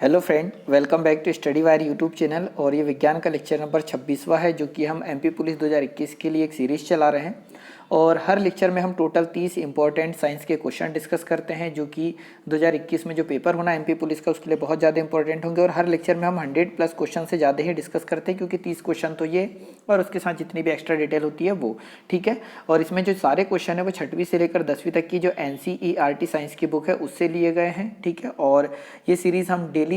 Hello friend, welcome back to Study Wire YouTube channel. और ये विज्ञान का लेक्चर नंबर 26वां है जो कि हम एमपी पुलिस 2021 के लिए एक सीरीज़ चला रहे हैं। और हर लेक्चर में हम टोटल 30 इंपॉर्टेंट साइंस के क्वेश्चन डिस्कस करते हैं जो कि 2021 में जो पेपर होना एमपी पुलिस का उसके लिए बहुत ज़्यादा इंपॉर्टेंट होंगे। और हर लेक्चर में हम 100+ क्वेश्चन से ज़्यादा ही डिस्कस करते हैं क्योंकि 30 क्वेश्चन तो ये और उसके साथ जितनी भी एक्स्ट्रा डिटेल होती है वो, ठीक है। और इसमें जो सारे क्वेश्चन है वो 6वीं से लेकर 10वीं तक की जो NCERT साइंस की बुक है उससे लिए गए हैं, ठीक है। और ये सीरीज़ हम डेली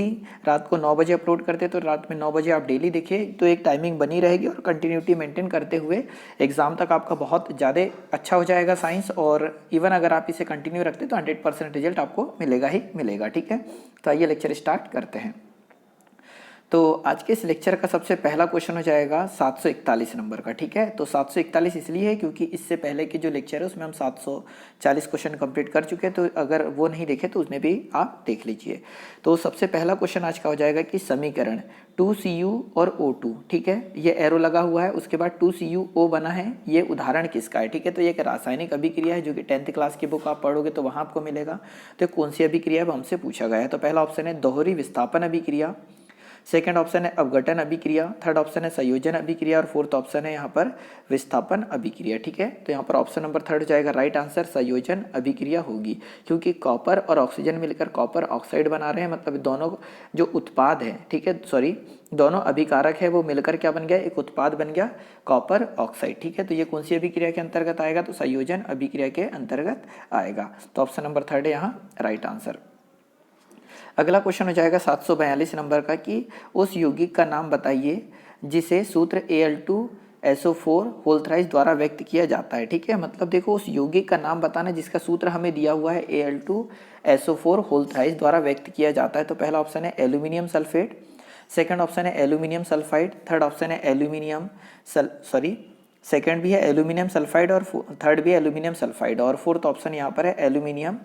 रात को 9 बजे अपलोड करते हैं, तो रात में 9 बजे आप डेली देखिए तो एक टाइमिंग बनी रहेगी और कंटिन्यूटी मेंटेन करते हुए एग्जाम तक आपका बहुत ज़्यादा अच्छा हो जाएगा साइंस। और इवन अगर आप इसे कंटिन्यू रखते तो 100% रिजल्ट आपको मिलेगा ही मिलेगा, ठीक है। तो आइए लेक्चर स्टार्ट करते हैं। तो आज के इस लेक्चर का सबसे पहला क्वेश्चन हो जाएगा 741 नंबर का, ठीक है। तो 741 इसलिए है क्योंकि इससे पहले की जो लेक्चर है उसमें हम 740 क्वेश्चन कंप्लीट कर चुके हैं, तो अगर वो नहीं देखे तो उसमें भी आप देख लीजिए। तो सबसे पहला क्वेश्चन आज का हो जाएगा कि समीकरण 2Cu और O2, ठीक है, ये एरो लगा हुआ है, उसके बाद 2CuO बना है, ये उदाहरण किसका है, ठीक है। तो ये एक रासायनिक अभिक्रिया है जो कि 10th क्लास की बुक आप पढ़ोगे तो वहाँ आपको मिलेगा। तो कौन सी अभिक्रिया है वो हमसे पूछा गया है। तो पहला ऑप्शन है दोहरी विस्थापन अभिक्रिया, सेकंड ऑप्शन है अपघटन अभिक्रिया, थर्ड ऑप्शन है संयोजन अभिक्रिया और फोर्थ ऑप्शन है यहाँ पर विस्थापन अभिक्रिया, ठीक है। तो यहाँ पर ऑप्शन नंबर थर्ड हो जाएगा राइट आंसर, संयोजन अभिक्रिया होगी क्योंकि कॉपर और ऑक्सीजन मिलकर कॉपर ऑक्साइड बना रहे हैं, मतलब दोनों जो उत्पाद है, ठीक है, सॉरी दोनों अभिकारक है वो मिलकर क्या बन गया, एक उत्पाद बन गया कॉपर ऑक्साइड, ठीक है। तो ये कौन सी अभिक्रिया के अंतर्गत आएगा, तो संयोजन अभिक्रिया के अंतर्गत आएगा। तो ऑप्शन नंबर थर्ड है यहाँ राइट आंसर। अगला क्वेश्चन हो जाएगा 742 नंबर का कि उस यौगिक का नाम बताइए जिसे सूत्र Al2SO4 होल थ्राइस द्वारा व्यक्त किया जाता है, ठीक है। मतलब देखो उस यौगिक का नाम बताना जिसका सूत्र हमें दिया हुआ है Al2SO4 होल थ्राइस द्वारा व्यक्त किया जाता है। तो पहला ऑप्शन है एल्यूमिनियम सल्फेट, सेकंड ऑप्शन है एल्यूमिनियम सल्फाइड, थर्ड ऑप्शन है सेकंड भी है एल्यूमिनियम सल्फाइड और थर्ड भी है एल्यूमिनियम सल्फाइड और फोर्थ ऑप्शन यहाँ पर है एल्यूमिनियम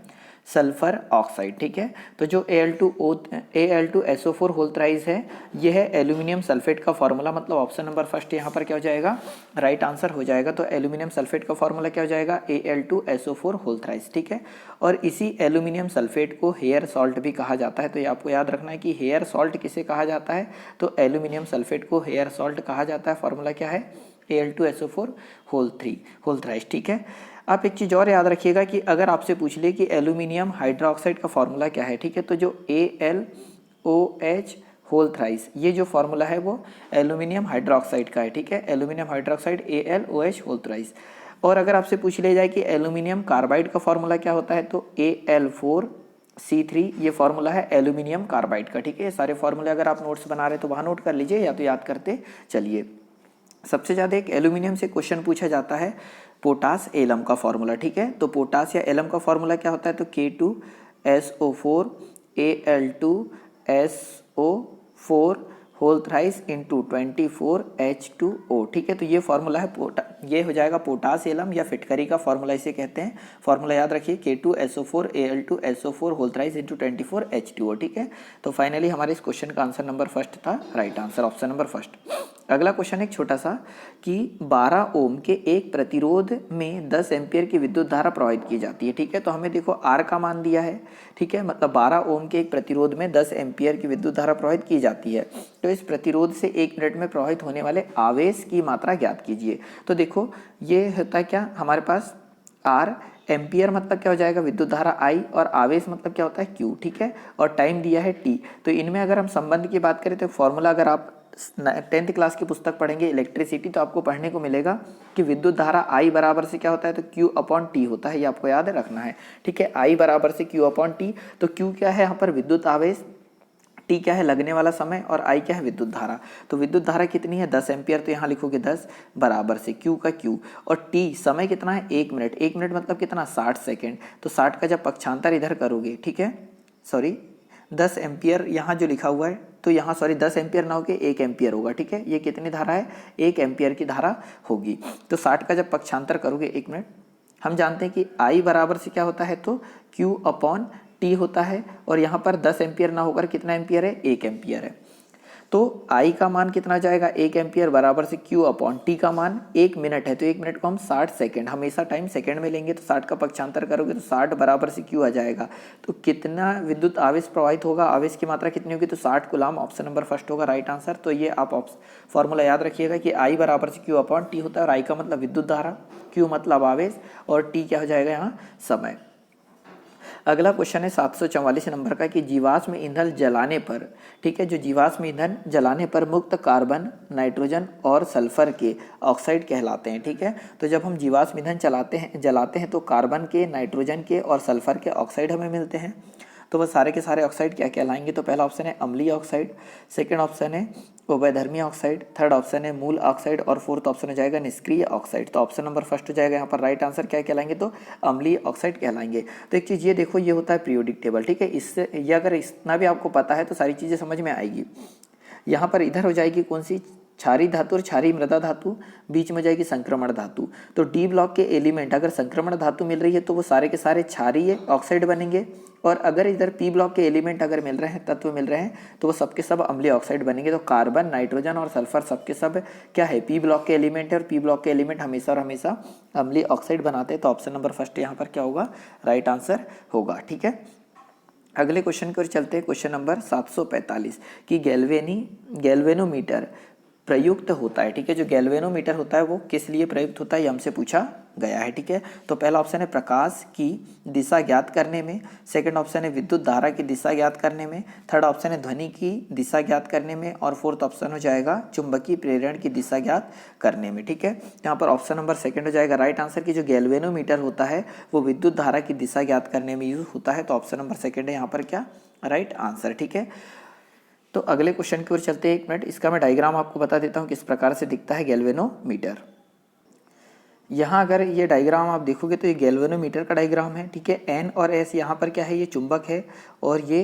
सल्फर ऑक्साइड, ठीक है। तो जो Al2SO4 होल थ्राइस है यह है एल्यूमिनियम सल्फेट का फॉर्मूला, मतलब ऑप्शन नंबर फर्स्ट यहाँ पर क्या हो जाएगा राइट आंसर हो जाएगा। तो एल्यूमिनियम सल्फेट का फॉर्मूला क्या हो जाएगा Al2SO4 होल थ्राइस, ठीक है। और इसी एल्यूमिनियम सल्फेट को हेयर सॉल्ट भी कहा जाता है। तो ये आपको याद रखना है कि हेयर सॉल्ट किसे कहा जाता है, तो एल्यूमिनियम सल्फेट को हेयर सॉल्ट कहा जाता है। फॉर्मूला क्या है Al2SO4 होल थ्राइस, ठीक है। आप एक चीज़ और याद रखिएगा कि अगर आपसे पूछ ले कि एल्यूमिनियम हाइड्रोक्साइड का फॉर्मूला क्या है, ठीक है, तो जो AlOH होल थ्राइस ये जो फॉर्मूला है वो एल्यूमिनियम हाइड्रोक्साइड का है, ठीक है। Aluminium hydroxide AlOH whole thrice. और अगर आपसे पूछ ले जाए कि एल्यूमिनियम कार्बाइड का फॉर्मूला क्या होता है, तो Al4C3 ये फॉर्मूला है एल्यूमिनियम कार्बाइड का, ठीक है। ये सारे फॉर्मूले अगर आप नोट्स बना रहे तो वहाँ नोट कर लीजिए या तो याद करते चलिए। सबसे ज़्यादा एक एल्यूमिनियम से क्वेश्चन पूछा जाता है पोटास एलम का फॉर्मूला, ठीक है। तो पोटास या एलम का फॉर्मूला क्या होता है, तो K2SO4 Al2SO4 whole thrice into 24H2O, ठीक है। तो ये फॉर्मूला है ये हो जाएगा पोटास एलम या फिटकरी का फॉर्मूला इसे कहते हैं। फॉर्मूला याद रखिए K2SO4 Al2SO4 whole thrice into 24H2O, ठीक है। तो फाइनली हमारे इस क्वेश्चन का आंसर नंबर फर्स्ट था right answer, option number first. अगला क्वेश्चन एक छोटा सा कि 12 ओम के एक प्रतिरोध में 10 एम्पियर की विद्युत धारा प्रवाहित की जाती है, ठीक है। तो हमें देखो आर का मान दिया है, ठीक है, मतलब 12 ओम के एक प्रतिरोध में 10 एम्पियर की विद्युत धारा प्रवाहित की जाती है। तो इस प्रतिरोध से 1 मिनट में प्रवाहित होने वाले आवेश की मात्रा ज्ञात कीजिए। तो देखो ये होता क्या हमारे पास आर, एम्पियर मतलब क्या हो जाएगा विद्युत धारा आई, और आवेश मतलब क्या होता है क्यू, ठीक है। और टाइम दिया है टी। तो इनमें अगर हम संबंध की बात करें तो फॉर्मूला अगर आप 10th क्लास की पुस्तक पढ़ेंगे इलेक्ट्रिसिटी तो आपको पढ़ने को मिलेगा कि विद्युत धारा I बराबर से क्या होता है, तो Q/T होता है, ये आपको याद रखना है, ठीक है। I बराबर से Q/T। तो Q क्या है यहाँ पर विद्युत आवेश, T क्या है लगने वाला समय और I क्या है विद्युत धारा। तो विद्युत धारा कितनी है 10 एम्पियर, तो यहाँ लिखोगे 10 बराबर से Q का Q और T समय कितना है 1 मिनट। 1 मिनट मतलब कितना 60 सेकेंड। तो 60 का जब पक्षांतर इधर करोगे, ठीक है, सॉरी 10 एम्पियर यहाँ जो लिखा हुआ है तो यहाँ सॉरी 10 एम्पियर ना होके 1 एम्पियर होगा, ठीक है। ये कितनी धारा है 1 एम्पियर की धारा होगी। तो 60 का जब पक्षांतर करोगे 1 मिनट, हम जानते हैं कि I बराबर से क्या होता है, तो Q/T होता है और यहाँ पर 10 एम्पियर ना होकर कितना एम्पियर है 1 एम्पियर है। तो I का मान कितना जाएगा, 1 एम्पियर बराबर से Q अपॉन T का मान 1 मिनट है तो 1 मिनट को हम 60 सेकेंड, हमेशा टाइम सेकेंड में लेंगे तो 60 का पक्षांतर करोगे तो 60 बराबर से Q आ जाएगा। तो कितना विद्युत आवेश प्रवाहित होगा, आवेश की मात्रा कितनी होगी, तो 60 कूलाम, ऑप्शन नंबर फर्स्ट होगा राइट आंसर। तो ये आप फॉर्मूला याद रखिएगा कि I बराबर से Q अपॉन T होता है और I का मतलब विद्युत धारा, Q मतलब आवेश और T क्या हो जाएगा यहाँ समय। अगला क्वेश्चन है 744 नंबर का कि जीवाश्म ईंधन जलाने पर, ठीक है, जो जीवाश्म ईंधन जलाने पर मुक्त कार्बन, नाइट्रोजन और सल्फर के ऑक्साइड कहलाते हैं। ठीक है, तो जब हम जीवाश्म ईंधन जलाते हैं तो कार्बन के, नाइट्रोजन के और सल्फर के ऑक्साइड हमें मिलते हैं। तो वह सारे के सारे ऑक्साइड क्या कहलाएंगे, तो पहला ऑप्शन है अम्लीय ऑक्साइड, सेकंड ऑप्शन है उभयधर्मी ऑक्साइड, थर्ड ऑप्शन है मूल ऑक्साइड और फोर्थ ऑप्शन हो जाएगा निष्क्रिय ऑक्साइड। तो ऑप्शन नंबर फर्स्ट हो जाएगा यहाँ पर राइट आंसर, क्या कहलाएंगे, तो अम्लीय ऑक्साइड कहलाएंगे। तो एक चीज़ ये देखो, ये होता है पीरियोडिक टेबल। ठीक है, इससे ये अगर इतना भी आपको पता है तो सारी चीज़ें समझ में आएगी। यहाँ पर इधर हो जाएगी कौन सी, क्षारीय धातु और क्षारीय मृदा धातु, बीच में हो जाएगी संक्रमण धातु। तो डी ब्लॉक के एलिमेंट अगर संक्रमण धातु मिल रही है तो वो सारे के सारे क्षारीय ऑक्साइड बनेंगे, और अगर इधर पी ब्लॉक के एलिमेंट अगर मिल रहे हैं, तत्व मिल रहे हैं, तो वो सबके सब अम्लीय ऑक्साइड बनेंगे। तो कार्बन, नाइट्रोजन और सल्फर सबके सब क्या है, पी ब्लॉक के एलिमेंट है, और पी ब्लॉक के एलिमेंट हमेशा और हमेशा अम्लीय ऑक्साइड बनाते हैं। तो ऑप्शन नंबर फर्स्ट यहाँ पर क्या होगा, राइट आंसर होगा। ठीक है, अगले क्वेश्चन की ओर चलते हैं। क्वेश्चन नंबर 745 कि गैल्वेनोमीटर प्रयुक्त होता है। ठीक है, जो गैल्वेनोमीटर होता है वो किस लिए प्रयुक्त होता है, ये हमसे पूछा गया है। ठीक है, तो पहला ऑप्शन है प्रकाश की दिशा ज्ञात करने में, सेकंड ऑप्शन है विद्युत धारा की दिशा ज्ञात करने में, थर्ड ऑप्शन है ध्वनि की दिशा ज्ञात करने में, और फोर्थ ऑप्शन हो जाएगा चुंबकीय प्रेरण की दिशा ज्ञात करने में। ठीक है, यहाँ पर ऑप्शन नंबर सेकंड हो जाएगा राइट आंसर की जो गैल्वेनोमीटर होता है वो विद्युत धारा की दिशा ज्ञात करने में यूज होता है। तो ऑप्शन नंबर सेकंड है यहाँ पर क्या, राइट आंसर। ठीक है, तो अगले क्वेश्चन की ओर चलते हैं। 1 मिनट, इसका मैं डायग्राम आपको बता देता हूँ किस प्रकार से दिखता है गैल्वेनोमीटर। यहाँ अगर ये डायग्राम आप देखोगे तो ये गैल्वेनोमीटर का डायग्राम है। ठीक है, एन और एस यहाँ पर क्या है, ये चुंबक है और ये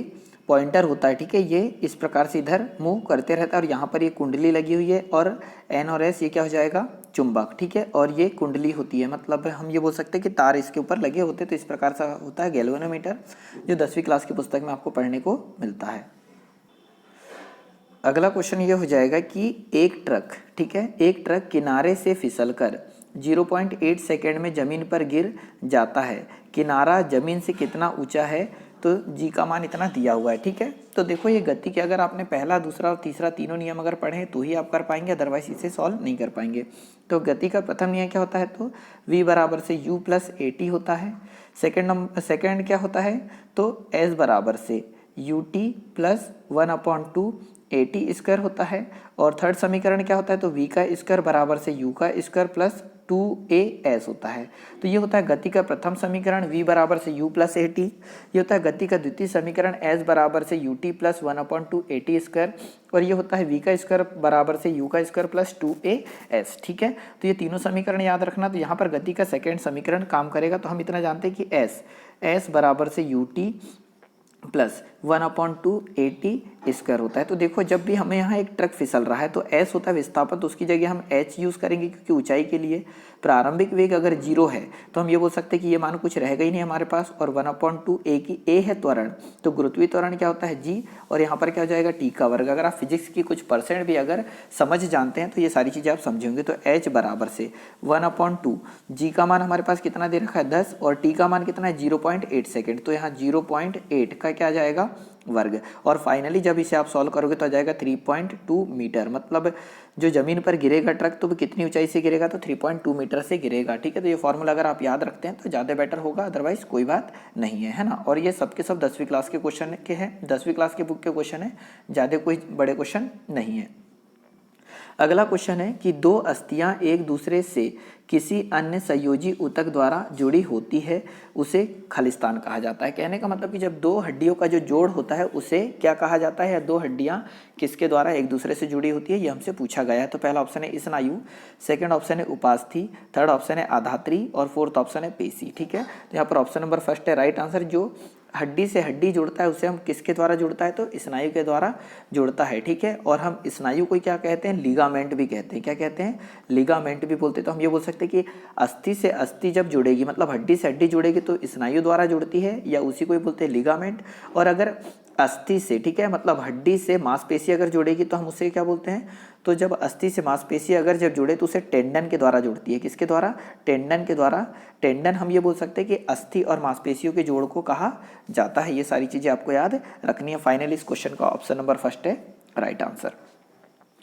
पॉइंटर होता है। ठीक है, ये इस प्रकार से इधर मूव करते रहता है और यहाँ पर ये कुंडली लगी हुई है, और एन और एस ये क्या हो जाएगा, चुंबक। ठीक है, और ये कुंडली होती है, मतलब हम ये बोल सकते हैं कि तार इसके ऊपर लगे होते हैं। तो इस प्रकार से होता है गैल्वेनोमीटर, जो 10वीं क्लास की पुस्तक में आपको पढ़ने को मिलता है। अगला क्वेश्चन ये हो जाएगा कि एक ट्रक, ठीक है, एक ट्रक किनारे से फिसलकर 0.8 सेकेंड में जमीन पर गिर जाता है। किनारा जमीन से कितना ऊंचा है, तो जी का मान इतना दिया हुआ है। ठीक है, तो देखो ये गति के अगर आपने पहला, दूसरा और तीसरा तीनों नियम अगर पढ़े तो ही आप कर पाएंगे, अदरवाइज इसे सॉल्व नहीं कर पाएंगे। तो गति का प्रथम नियम क्या होता है, तो v बराबर से u प्लस at होता है। सेकेंड क्या होता है, तो s बराबर से ut प्लस 1/2 AT स्क्वायर होता है। और थर्ड समीकरण क्या होता है, तो v का स्क्वायर बराबर से u का स्क्वायर प्लस 2as होता है। तो ये होता है गति का प्रथम समीकरण, v बराबर से u प्लस AT। ये होता है गति का द्वितीय समीकरण, s बराबर से ut प्लस 1/2 AT स्क्वायर, और ये होता है v का स्क्वायर बराबर से u का स्क्वायर प्लस 2as। ठीक है, तो ये तीनों समीकरण याद रखना। तो यहाँ पर गति का सेकेंड समीकरण काम करेगा। तो हम इतना जानते हैं कि s बराबर से ut प्लस 1/2 AT स्क्वायर होता है। तो देखो जब भी हमें यहाँ एक ट्रक फिसल रहा है तो s होता है विस्थापन, तो उसकी जगह हम h यूज़ करेंगे क्योंकि ऊंचाई के लिए प्रारंभिक वेग अगर 0 है तो हम ये बोल सकते हैं कि ये मान कुछ रहेगा ही नहीं हमारे पास। और 1/2 a की a है त्वरण, तो गुरुत्वीय त्वरण क्या होता है g, और यहाँ पर क्या हो जाएगा t का वर्ग। अगर आप फिजिक्स की कुछ परसेंट भी अगर समझ जानते हैं तो ये सारी चीज़ें आप समझेंगे। तो h बराबर से 1/2, g का मान हमारे पास कितना दे रखा है 10, और t का मान कितना है 0.8 सेकेंड। तो यहाँ 0.8 का क्या आ जाएगा, वर्ग। और फाइनली जब इसे आप सॉल्व करोगे तो आ जाएगा 3.2 मीटर। मतलब जो जमीन पर गिरेगा ट्रक तो वो कितनी ऊंचाई से गिरेगा, तो 3.2 मीटर से गिरेगा। ठीक है, तो ये फॉर्मूला अगर आप याद रखते हैं तो ज़्यादा बेटर होगा, अदरवाइज कोई बात नहीं है ना। और ये सबके सब 10वीं क्लास के क्वेश्चन के हैं, 10वीं क्लास के बुक के क्वेश्चन है, ज़्यादा कोई बड़े क्वेश्चन नहीं है। अगला क्वेश्चन है कि दो अस्थियां एक दूसरे से किसी अन्य संयोजी ऊतक द्वारा जुड़ी होती है, उसे खलिस्तान कहा जाता है। कहने का मतलब कि जब दो हड्डियों का जो जोड़ होता है उसे क्या कहा जाता है, या दो हड्डियां किसके द्वारा एक दूसरे से जुड़ी होती है, ये हमसे पूछा गया है। तो पहला ऑप्शन है स्नायु, सेकंड ऑप्शन है उपास्थि, थर्ड ऑप्शन है आधात्री और फोर्थ ऑप्शन है पेशी। ठीक है, तो यहाँ पर ऑप्शन नंबर फर्स्ट है राइट आंसर। जो हड्डी से हड्डी जुड़ता है उसे हम किसके द्वारा जुड़ता है, तो स्नायु के द्वारा जुड़ता है। ठीक है, और हम स्नायु को क्या कहते हैं, लिगामेंट भी कहते हैं। क्या कहते हैं, लिगामेंट भी बोलते हैं। तो हम ये बोल सकते हैं कि अस्थि से अस्थि जब जुड़ेगी, मतलब हड्डी से हड्डी जुड़ेगी तो स्नायु द्वारा जुड़ती है, या उसी को ही बोलते हैं लिगामेंट। और अगर अस्थि से, ठीक है, मतलब हड्डी से मांसपेशी अगर जुड़ेगी तो हम उसे क्या बोलते हैं, तो जब अस्थि से मांसपेशी अगर जब जुड़े तो उसे टेंडन के द्वारा जुड़ती है। किसके द्वारा? टेंडन के द्वारा। टेंडन हम ये बोल सकते हैं कि अस्थि और मांसपेशियों के जोड़ को कहा जाता है। ये सारी चीजें आपको याद रखनी है। फाइनली इस क्वेश्चन का ऑप्शन नंबर फर्स्ट है राइट आंसर।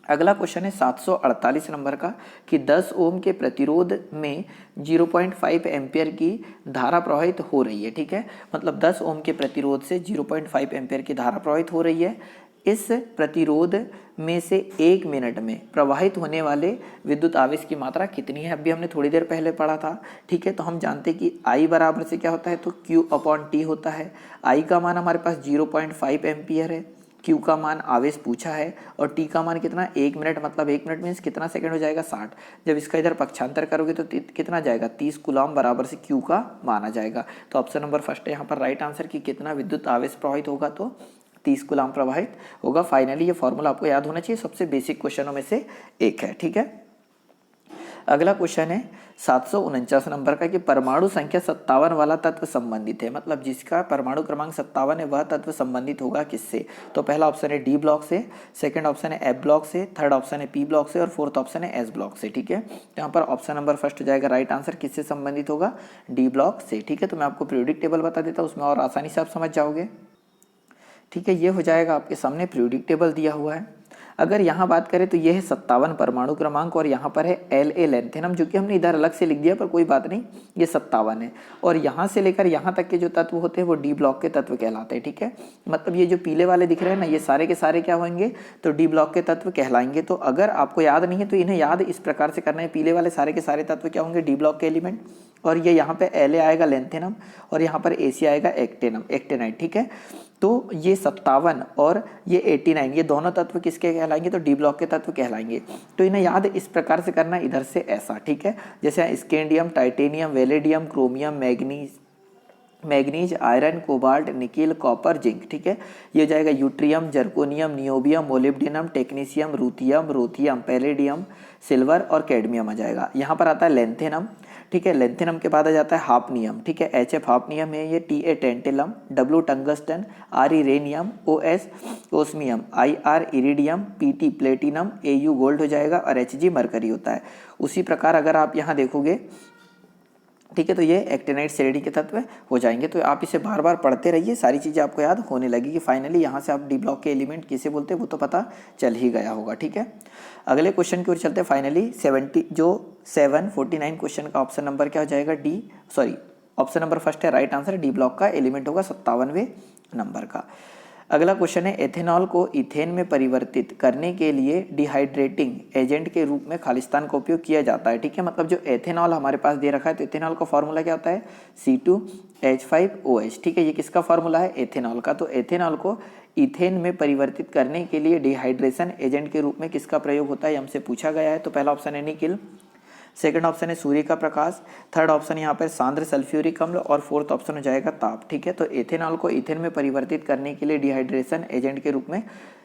अगला क्वेश्चन है 748 नंबर का कि 10 ओम के प्रतिरोध में 0.5 एम्पियर की धारा प्रवाहित हो रही है, ठीक है, मतलब 10 ओम के प्रतिरोध से 0.5 एम्पियर की धारा प्रवाहित हो रही है। इस प्रतिरोध में से 1 मिनट में प्रवाहित होने वाले विद्युत आवेश की मात्रा कितनी है? अभी हमने थोड़ी देर पहले पढ़ा था, ठीक है, तो हम जानते हैं कि I बराबर से क्या होता है, तो Q/T होता है। I का मान हमारे पास 0.5 एम्पियर है, Q का मान आवेश पूछा है, और T का मान कितना? 1 मिनट, मतलब 1 मिनट मीन्स कितना सेकंड हो जाएगा? 60। जब इसका इधर पक्षांतर करोगे तो कितना जाएगा? 30 कूलम बराबर से Q का मान आ जाएगा। तो ऑप्शन नंबर फर्स्ट है यहाँ पर राइट आंसर कि कितना विद्युत आवेश प्रवाहित होगा, तो 30 कूलम प्रवाहित होगा। फाइनली ये फॉर्मूला आपको याद होना चाहिए, सबसे बेसिक क्वेश्चनों में से एक है, ठीक है। अगला क्वेश्चन है 749 नंबर का कि परमाणु संख्या 57 वाला तत्व संबंधित है, मतलब जिसका परमाणु क्रमांक 57 है वह तत्व संबंधित होगा किससे? तो पहला ऑप्शन है डी ब्लॉक से, सेकंड ऑप्शन है एफ ब्लॉक से, थर्ड ऑप्शन है पी ब्लॉक से, और फोर्थ ऑप्शन है एस ब्लॉक से, ठीक है। यहाँ पर ऑप्शन नंबर फर्स्ट हो जाएगा राइट आंसर, किससे संबंधित होगा? डी ब्लॉक से, ठीक है। तो मैं आपको पीरियोडिक टेबल बता देता हूँ, उसमें और आसानी से आप समझ जाओगे, ठीक है। ये हो जाएगा आपके सामने पीरियोडिक टेबल दिया हुआ है। अगर यहाँ बात करें तो ये है 57 परमाणु क्रमांक, और यहाँ पर है La लैंथेनम, जो कि हमने इधर अलग से लिख दिया पर कोई बात नहीं, ये 57 है। और यहाँ से लेकर यहाँ तक के जो तत्व होते हैं वो डी ब्लॉक के तत्व कहलाते हैं, ठीक है। मतलब ये जो पीले वाले दिख रहे हैं ना, ये सारे के सारे क्या होंगे? तो डी ब्लॉक के तत्व कहलाएंगे। तो अगर आपको याद नहीं है तो इन्हें याद इस प्रकार से करना है, पीले वाले सारे के सारे तत्व क्या होंगे? डी ब्लॉक के एलिमेंट। और ये यहाँ पे La आएगा लैंथेनम, और यहाँ पर Ac आएगा एक्टेनाइट, ठीक है। तो ये 57 और ये 89, ये दोनों तत्व किसके कहलाएंगे? तो डी ब्लॉक के तत्व कहलाएंगे। तो इन्हें याद इस प्रकार से करना है, इधर से ऐसा, ठीक है। जैसे scandium, titanium, vanadium, chromium, manganese, iron, cobalt, nickel, copper, zinc, ठीक है। ये हो जाएगा yttrium, zirconium, niobium, molybdenum, technetium, ruthenium, rhodium, palladium, silver और कैडमियम आ जाएगा। यहाँ पर आता है लेंथेनम, ठीक है। लेंथेनम के बाद आ जाता है हाफनियम, ठीक है। HF हाफनियम है, ये Ta tantalum, W tungsten, Re rhenium, OS osmium, IR iridium, PT platinum, Au gold हो जाएगा, और Hg मरकरी होता है। उसी प्रकार अगर आप यहाँ देखोगे, ठीक है, तो ये एक्टेनाइट सेलेडी के तत्व हो जाएंगे। तो आप इसे बार बार पढ़ते रहिए, सारी चीज़ें आपको याद होने लगेगी। फाइनली यहाँ से आप डी ब्लॉक के एलिमेंट किसे बोलते हैं वो तो पता चल ही गया होगा, ठीक है। अगले क्वेश्चन की ओर चलते हैं। फाइनली 749 क्वेश्चन का ऑप्शन नंबर क्या हो जाएगा? ऑप्शन नंबर फर्स्ट है राइट आंसर, डी ब्लॉक का एलिमेंट होगा 57वें नंबर का। अगला क्वेश्चन है एथेनॉल को इथेन में परिवर्तित करने के लिए डिहाइड्रेटिंग एजेंट के रूप में खालिस्तान का उपयोग किया जाता है, ठीक है। मतलब जो एथेनॉल हमारे पास दे रखा है, तो एथेनॉल का फॉर्मूला क्या होता है? C2H5OH, ठीक है। ये किसका फॉर्मूला है? एथेनॉल का। तो एथेनॉल को इथेन में परिवर्तित करने के लिए डिहाइड्रेशन एजेंट के रूप में किसका प्रयोग होता है, हमसे पूछा गया है। तो पहला ऑप्शन है निकिल, सेकंड ऑप्शन है सूर्य का प्रकाश, थर्ड ऑप्शन यहाँ पर सांद्र सल्फ्यूरिक अम्ल, और फोर्थ ऑप्शन हो जाएगा ताप, ठीक है। तो एथेनॉल को इथेन में परिवर्तित करने के लिए डिहाइड्रेशन एजेंट के रूप में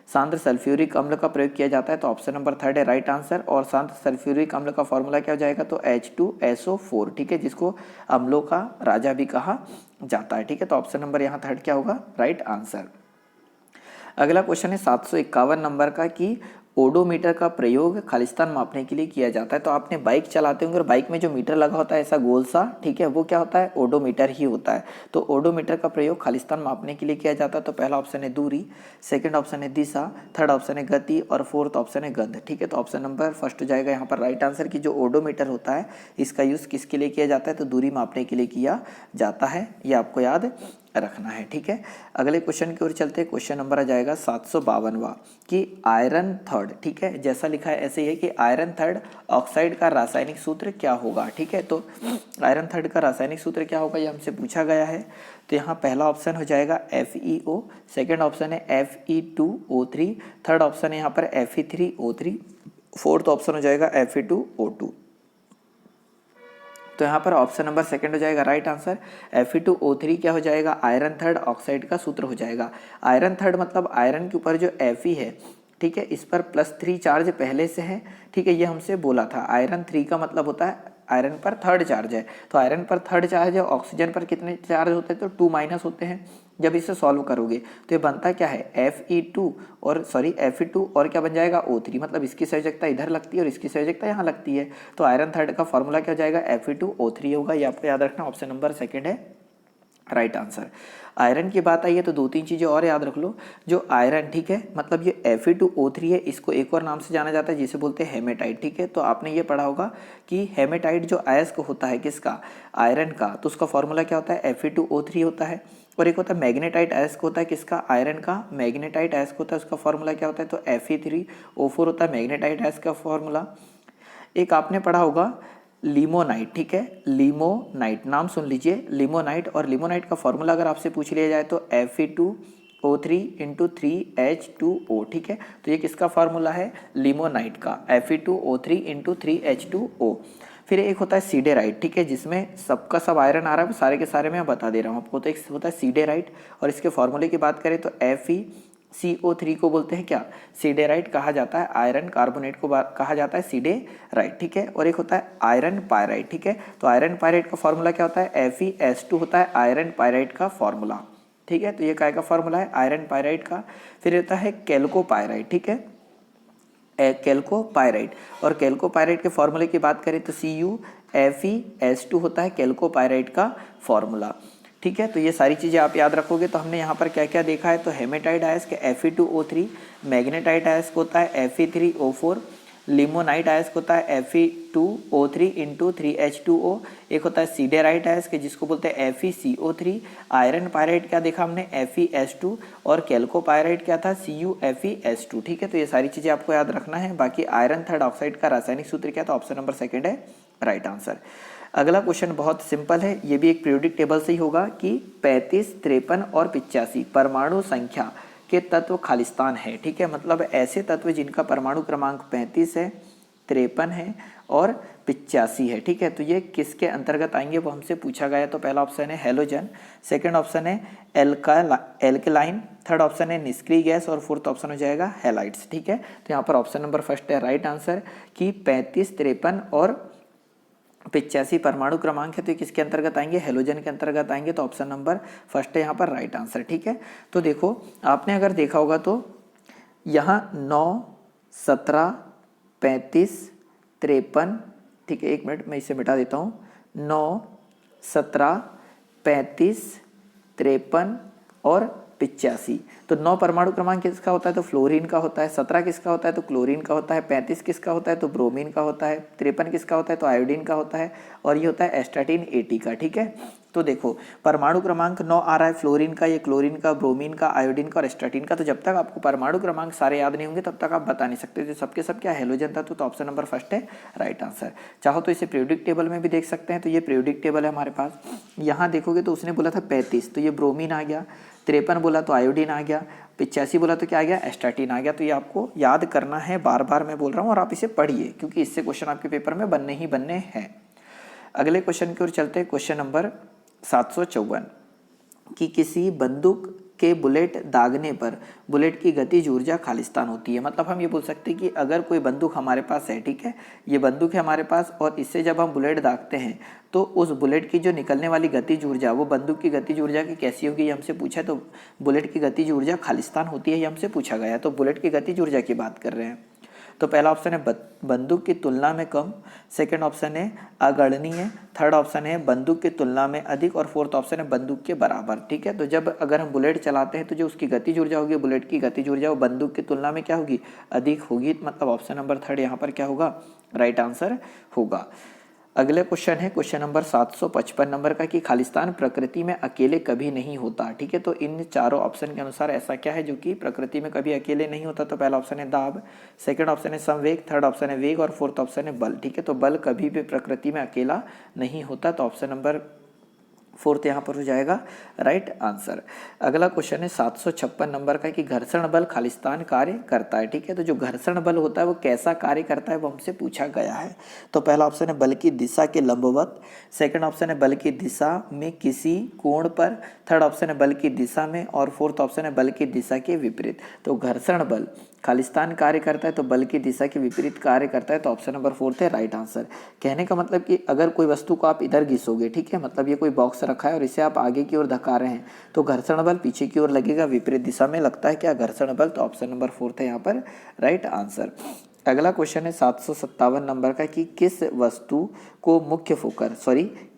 सांद्र सल्फ्यूरिक अम्ल का प्रयोग किया जाता है। तो ऑप्शन नंबर थर्ड है राइट आंसर। और सांद्र सल्फ्यूरिक अम्ल का फॉर्मूला क्या हो जाएगा? तो H2SO4, ठीक है, जिसको अम्लों का राजा भी कहा जाता है, ठीक है। तो ऑप्शन नंबर यहाँ थर्ड क्या होगा? Right answer. अगला क्वेश्चन है 751 नंबर का कि ओडोमीटर का प्रयोग खालिस्तान मापने के लिए किया जाता है। तो आपने बाइक चलाते होंगे और बाइक में जो मीटर लगा होता है ऐसा गोल सा, ठीक है, वो क्या होता है? ओडोमीटर ही होता है। तो ओडोमीटर का प्रयोग खालिस्तान मापने के लिए किया जाता है। तो पहला ऑप्शन है दूरी, सेकंड ऑप्शन है दिशा, थर्ड ऑप्शन है गति, और फोर्थ ऑप्शन है गंध, ठीक है। तो ऑप्शन नंबर फर्स्ट हो जाएगा यहाँ पर राइट आंसर की जो ओडोमीटर होता है इसका यूज़ किसके लिए किया जाता है? तो दूरी मापने के लिए किया जाता है, ये आपको याद रखना है, ठीक है। अगले क्वेश्चन की ओर चलते हैं। क्वेश्चन नंबर आ जाएगा 752वां कि आयरन थर्ड, ठीक है, जैसा लिखा है ऐसे ही है कि आयरन थर्ड ऑक्साइड का रासायनिक सूत्र क्या होगा, ठीक है। तो आयरन थर्ड का रासायनिक सूत्र क्या होगा ये हमसे पूछा गया है। तो यहाँ पहला ऑप्शन हो जाएगा FeO, सेकेंड ऑप्शन है Fe2O3, थर्ड ऑप्शन है यहाँ पर Fe3O3, फोर्थ ऑप्शन हो जाएगा Fe2O2। तो यहाँ पर ऑप्शन नंबर सेकंड हो जाएगा राइट आंसर। Fe2O3 क्या हो जाएगा? आयरन थर्ड ऑक्साइड का सूत्र हो जाएगा। आयरन थर्ड मतलब आयरन के ऊपर जो Fe है, ठीक है, इस पर +3 चार्ज पहले से है, ठीक है, ये हमसे बोला था। आयरन 3 का मतलब होता है आयरन पर थर्ड चार्ज है, तो आयरन पर थर्ड चार्ज है, ऑक्सीजन पर कितने चार्ज होते हैं, तो 2 माइनस होते हैं। जब इसे सॉल्व करोगे तो ये बनता क्या है Fe2 और Fe2 और क्या बन जाएगा O3, मतलब इसकी संयोजकता इधर लगती है और इसकी संयोजकता यहाँ लगती है, तो आयरन थर्ड का फॉर्मूला क्या हो जाएगा Fe2O3 होगा। ये आपको याद रखना, ऑप्शन नंबर सेकंड है राइट आंसर। आयरन की बात आई है तो 2-3 चीज़ें और याद रख लो। जो आयरन, ठीक है, मतलब ये Fe2O3 है, इसको एक और नाम से जाना जाता है जिसे बोलते हैं हेमेटाइट, ठीक है। तो आपने ये पढ़ा होगा कि हेमेटाइट जो अयस्क होता है किसका, आयरन का, तो उसका फॉर्मूला क्या होता है Fe2O3 होता है। और एक होता है मैग्नेटाइट अयस्क होता है किसका, आयरन का, मैग्नेटाइट अयस्क होता है, उसका फॉर्मूला क्या होता है, तो Fe3O4 होता है मैग्नेटाइट अयस्क का फॉर्मूला। एक आपने पढ़ा होगा लिमोनाइट, ठीक है, लिमोनाइट नाम सुन लीजिए, लिमोनाइट। और लिमोनाइट का फॉर्मूला अगर आपसे पूछ लिया जाए तो Fe2O3 × 3H2O, ठीक है। तो ये किसका फार्मूला है, लिमोनाइट का, Fe2O3 × 3H2O। फिर एक होता है सीडेराइट, ठीक है, जिसमें सबका सब आयरन आ रहा है, सारे के सारे मैं बता दे रहा हूँ आपको। तो एक होता है सीडेराइट और इसके फॉर्मूले की बात करें तो FeCO3 को बोलते हैं क्या, सीडेराइट कहा जाता है, आयरन कार्बोनेट को कहा जाता है सीडेराइट, ठीक है। और एक होता है आयरन पायराइट, ठीक है। तो आयरन पायराइट का फॉर्मूला क्या होता है FeS2 होता है आयरन पायराइट का फॉर्मूला, ठीक है। तो ये काय का फॉर्मूला है, आयरन पायराइट का। फिर होता है कैल्कोपायराइट, ठीक है, कैल्कोपायराइट। और कैल्कोपायराइट के फॉर्मूले की बात करें तो CuFeS2 होता है कैल्कोपायराइट का फॉर्मूला, ठीक है। तो ये सारी चीज़ें आप याद रखोगे। तो हमने यहाँ पर क्या क्या देखा है, तो हेमेटाइट अयस्क Fe2O3, मैग्नेटाइट अयस्क होता है Fe3O4, लिमोनाइट अयस्क होता है Fe2O3 × 3H2O, एक होता है सीडेराइट अयस्क जिसको बोलते हैं FeCO3, आयरन पायराइट क्या देखा हमने FeS2, और कैल्कोपायराइट क्या था CuFeS2, ठीक है। तो ये सारी चीज़ें आपको याद रखना है। बाकी आयरन थर्ड ऑक्साइड का रासायनिक सूत्र क्या था, ऑप्शन नंबर सेकंड है राइट आंसर। अगला क्वेश्चन बहुत सिंपल है, ये भी एक पीरियोडिक टेबल से ही होगा कि 35, 53 और 85 परमाणु संख्या के तत्व खालिस्तान है, ठीक है। मतलब ऐसे तत्व जिनका परमाणु क्रमांक 35 है, 53 है और 85 है, ठीक है। तो ये किसके अंतर्गत आएंगे वो हमसे पूछा गया। तो पहला ऑप्शन है हेलोजन, सेकंड ऑप्शन है एल्कलाइन, थर्ड ऑप्शन है निष्क्रिय गैस और फोर्थ ऑप्शन हो जाएगा हैलाइड्स, ठीक है। तो यहाँ पर ऑप्शन नंबर फर्स्ट है राइट आंसर कि 35, 53 और 85 परमाणु क्रमांक है, तो किसके अंतर्गत आएंगे, हेलोजन के अंतर्गत आएंगे। तो ऑप्शन नंबर फर्स्ट है यहाँ पर राइट आंसर, ठीक है। तो देखो आपने अगर देखा होगा तो यहाँ 9, 17, 35, 53, ठीक है, एक मिनट मैं इसे मिटा देता हूँ, 9, 17, 35, 53 और 85। तो 9 परमाणु क्रमांक किसका होता है, तो फ्लोरीन का होता है, 17 किसका होता है, तो क्लोरीन का होता है, 35 किसका होता है, तो ब्रोमीन का होता है, 53 किसका होता है, तो आयोडीन का होता है, और ये होता है एस्टाटीन 80 का, ठीक है। तो देखो परमाणु क्रमांक 9 आ रहा है फ्लोरीन का, ये क्लोरीन का, ब्रोमीन का, आयोडीन का और एस्टाटीन का। तो जब तक आपको परमाणु क्रमांक सारे याद नहीं होंगे तब तक आप बता नहीं सकते जो सबके सब क्या हेलोजन था। तो ऑप्शन नंबर फर्स्ट है राइट आंसर। चाहो तो इसे पीरियोडिक टेबल में भी देख सकते हैं। तो ये पीरियोडिक टेबल है हमारे पास, यहाँ देखोगे तो उसने बोला था 35, तो ये ब्रोमीन आ गया, 53 बोला तो आयोडीन आ गया, 85 बोला तो क्या आ गया, एस्टाटीन आ गया। तो ये आपको याद करना है, बार बार मैं बोल रहा हूँ, और आप इसे पढ़िए क्योंकि इससे क्वेश्चन आपके पेपर में बनने ही बनने हैं। अगले क्वेश्चन की ओर चलते हैं, क्वेश्चन नंबर 754 कि किसी बंदूक के बुलेट दागने पर बुलेट की गतिज ऊर्जा खालिस्तान होती है। मतलब हम ये बोल सकते हैं कि अगर कोई बंदूक हमारे पास है, ठीक है, ये बंदूक है हमारे पास और इससे जब हम बुलेट दागते हैं तो उस बुलेट की जो निकलने वाली गतिज ऊर्जा वो बंदूक की गतिज ऊर्जा की कैसी होगी, ये हमसे पूछा। तो बुलेट की गतिज ऊर्जा खालिस्तान होती है, ये हमसे पूछा गया। तो बुलेट की गतिज ऊर्जा की बात कर रहे हैं। तो पहला ऑप्शन है बंदूक की तुलना में कम, सेकंड ऑप्शन है अगणनीय, थर्ड ऑप्शन है बंदूक की तुलना में अधिक और फोर्थ ऑप्शन है बंदूक के बराबर, ठीक है। तो जब अगर हम बुलेट चलाते हैं तो जो उसकी गतिज ऊर्जा होगी, बुलेट की गतिज ऊर्जा वो बंदूक की तुलना में क्या होगी, अधिक होगी। मतलब ऑप्शन नंबर थर्ड यहाँ पर क्या होगा, राइट आंसर होगा। अगले क्वेश्चन है क्वेश्चन नंबर 755 नंबर का कि खालिस्तान प्रकृति में अकेले कभी नहीं होता, ठीक है। तो इन चारों ऑप्शन के अनुसार ऐसा क्या है जो कि प्रकृति में कभी अकेले नहीं होता। तो पहला ऑप्शन है दाब, सेकंड ऑप्शन है संवेग, थर्ड ऑप्शन है वेग और फोर्थ ऑप्शन है बल, ठीक है। तो बल कभी भी प्रकृति में अकेला नहीं होता। तो ऑप्शन नंबर फोर्थ यहाँ पर हो जाएगा राइट आंसर। अगला क्वेश्चन है 756 नंबर का कि घर्षण बल खालिस्तान कार्य करता है, ठीक है। तो जो घर्षण बल होता है वो कैसा कार्य करता है वो हमसे पूछा गया है। तो पहला ऑप्शन है बल की दिशा के लंबवत, सेकंड ऑप्शन है बल की दिशा में किसी कोण पर, थर्ड ऑप्शन है बल की दिशा में और फोर्थ ऑप्शन है बल की दिशा के विपरीत। तो घर्षण बल खालिस्तान कार्य करता है तो बल की दिशा के विपरीत कार्य करता है, तो ऑप्शन नंबर 4 है राइट आंसर। कहने का मतलब कि अगर कोई वस्तु को आप इधर घिसोगे, ठीक है, मतलब ये कोई बॉक्स रखा है और इसे आप आगे की ओर धक्का रहे हैं तो घर्षण बल पीछे की ओर लगेगा, विपरीत दिशा में लगता है क्या, घर्षण बल, तो ऑप्शन नंबर 4 है यहाँ पर राइट आंसर। अगला क्वेश्चन है 757 नंबर का कि किस वस्तु को मुख्य फोकस,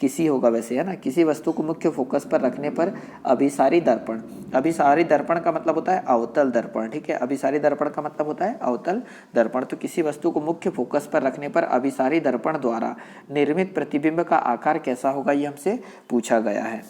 किसी होगा वैसे, है ना, किसी वस्तु को मुख्य फोकस पर रखने पर अभिसारी दर्पण, अभिसारी दर्पण का मतलब होता है अवतल दर्पण, ठीक है, अभिसारी दर्पण का मतलब होता है अवतल दर्पण। तो किसी वस्तु को मुख्य फोकस पर रखने पर अभिसारी दर्पण द्वारा निर्मित प्रतिबिंब का आकार कैसा होगा, ये हमसे पूछा गया है।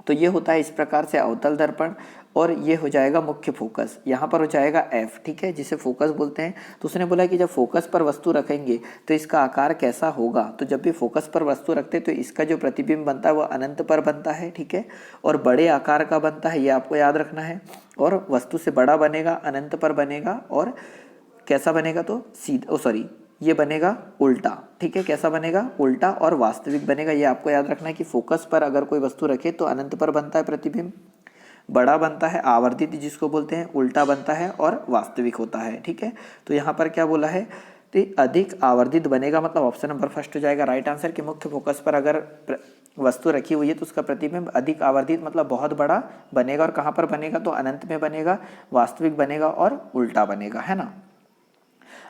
तो ये होता है इस प्रकार से अवतल दर्पण, और ये हो जाएगा मुख्य फोकस, यहाँ पर हो जाएगा F, ठीक है, जिसे फोकस बोलते हैं। तो उसने बोला कि जब फोकस पर वस्तु रखेंगे तो इसका आकार कैसा होगा, तो जब भी फोकस पर वस्तु रखते हैं तो इसका जो प्रतिबिंब बनता है वो अनंत पर बनता है, ठीक है, और बड़े आकार का बनता है, ये आपको याद रखना है, और वस्तु से बड़ा बनेगा, अनंत पर बनेगा, और कैसा बनेगा, तो सीधा ये बनेगा उल्टा, ठीक है, कैसा बनेगा, उल्टा और वास्तविक बनेगा। ये आपको याद रखना है कि फोकस पर अगर कोई वस्तु रखे तो अनंत पर बनता है प्रतिबिंब, बड़ा बनता है, आवर्धित जिसको बोलते हैं, उल्टा बनता है और वास्तविक होता है, ठीक है। तो यहाँ पर क्या बोला है, तो अधिक आवर्धित बनेगा, मतलब ऑप्शन नंबर फर्स्ट हो जाएगा राइट आंसर कि मुख्य फोकस पर अगर वस्तु रखी हुई है तो उसका प्रतिबिंब अधिक आवर्धित मतलब बहुत बड़ा बनेगा, और कहाँ पर बनेगा, तो अनंत में बनेगा, वास्तविक बनेगा और उल्टा बनेगा, है ना।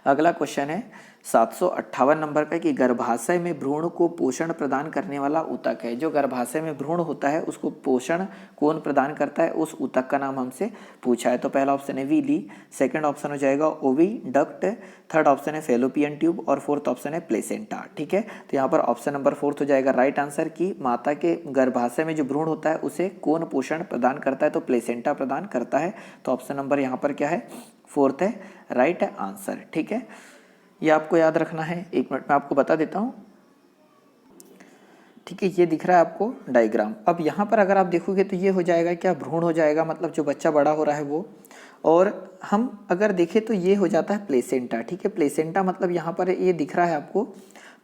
अगला क्वेश्चन है 758 नंबर का कि गर्भाशय में भ्रूण को पोषण प्रदान करने वाला ऊतक है। जो गर्भाशय में भ्रूण होता है उसको पोषण कौन प्रदान करता है, उस ऊतक का नाम हमसे पूछा है। तो पहला ऑप्शन है वीली, सेकंड ऑप्शन हो जाएगा ओविडक्ट, थर्ड ऑप्शन है फेलोपियन ट्यूब, और फोर्थ ऑप्शन है प्लेसेंटा, ठीक है। तो यहाँ पर ऑप्शन नंबर 4 हो जाएगा राइट आंसर कि माता के गर्भाशय में जो भ्रूण होता है उसे कौन पोषण प्रदान करता है, तो प्लेसेंटा प्रदान करता है। तो ऑप्शन नंबर यहाँ पर क्या है, 4 है राइट आंसर, ठीक है। ये आपको याद रखना है, 1 मिनट में आपको बता देता हूँ, ठीक है। ये दिख रहा है आपको डायग्राम। अब यहाँ पर अगर आप देखोगे तो ये हो जाएगा क्या, भ्रूण हो जाएगा, मतलब जो बच्चा बड़ा हो रहा है वो, और हम अगर देखें तो ये हो जाता है प्लेसेंटा, ठीक है। प्लेसेंटा मतलब यहाँ पर ये दिख रहा है आपको,